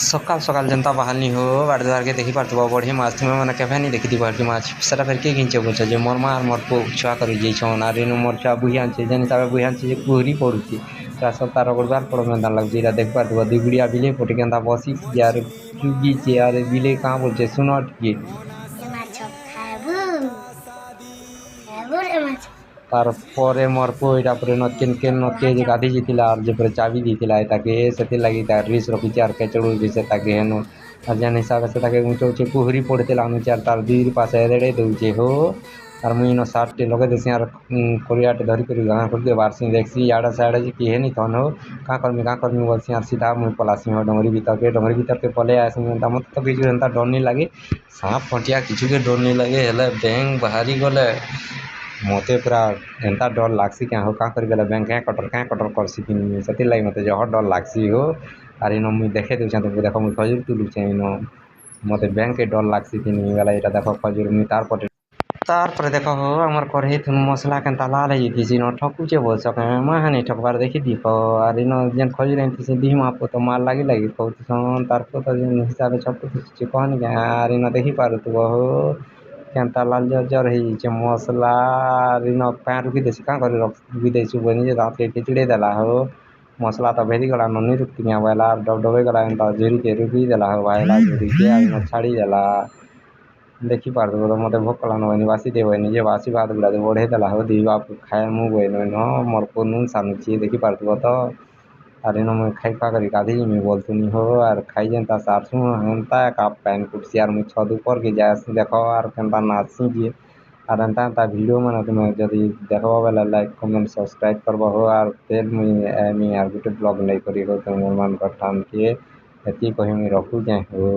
सकाल सकाल जनता बाहरनी हो बाड़ दुआर के देखी पार्थ बढ़ी माछ तुम्हें मैंने केवे नहीं देखी बाड़ी माछ सेटा फिर किए घिंचे बोल जे मोर माँ मोर पु छुआ कर जाइछन आर मोर छुआ बुझान जेन हिसाब बुझान जे कुहरी पड़ुची सब तार गुड़बार पड़ में लग जे देख पार्थ दुगुड़िया बिले पटी के बसी यार चुगी यार बिले कहाँ बोल सुन टे तार परे मोर पुईटा पर नकेन केन नके जे गाधी जीतिला और जे पर चाबी दीतिला ताके सेति लगी तार रिस रखी आर केचड़ू जे ताके हेनु और जेन हिसाब से ताके ऊंचे ऊंचे कुहरी पड़तेला अनुचार तार दीर पास एदेड़े दउचे हो और मुई न सार्ट टे लगे देसी यार कोरियाटे धरी कर गाना कर दे बारसी देखसी याडा साइड जे की हेनी तन हो का करमी बोलसी यार सीधा मुई पलासी हो डोंगरी भीतर के पले आसी मत तो किछु एंता डर नहीं लगे सांप फटिया किछु के डर नहीं लगे हेले बैंक बाहरी गले मते पूरा एंता डर लागसी क्या हो का कर गले बैंक क्या कटर करसी कि से लगे मत जह डर लागसी हो आर इन मुई देखे दूचे तो देख मुई खजूर तुलुचे इन मत बैंक के डर लागसी कि गला यहाँ देख खजूर मुई तार पर देख हो आमर कढ़े तुम मसला के लाल है न ठकुचे बोल सके माहानी ठकबार देखी दीप आर इन जेन खजूर आनती दी मापो तो मार लगी कहून तार तो हिसाब छपु कहनी क्या आर इन देखी पार तु हो केनता लाल जर हो मसला इन पैं रुकी देसी क्या कर रुकी देसु बनी दाँत के खिचड़े देला हो मसला तो भेदी गला नहीं रुकती बाला डबे गला झुरी के रुकी देला हो बाला झुरी के छाड़ी देला देखी पार्थ तो मत भोक कलान बनी बासी दे बनी जे बासी बात गुला बढ़े देला हो दी बाप खाए मु बन न मोर को नुन सानुची देखी पार्थ तो आर इन मुई खाई खा कर गाधी मी बोलतुनी हो आर खाई जेनता सारसु हेनता का पैन कुटसी आर मुई छद ऊपर के जासी देख आर केनता नाचसी जे आर एंता एंता वीडियो मैंने तुम्हें जदि देखबा बेला लाइक कमेंट सब्सक्राइब करबा हो आर फिर मुई आर गुटे ब्लॉग नहीं करी हो तुम मन कर ठान के एति कही मुई रखू जाए हो।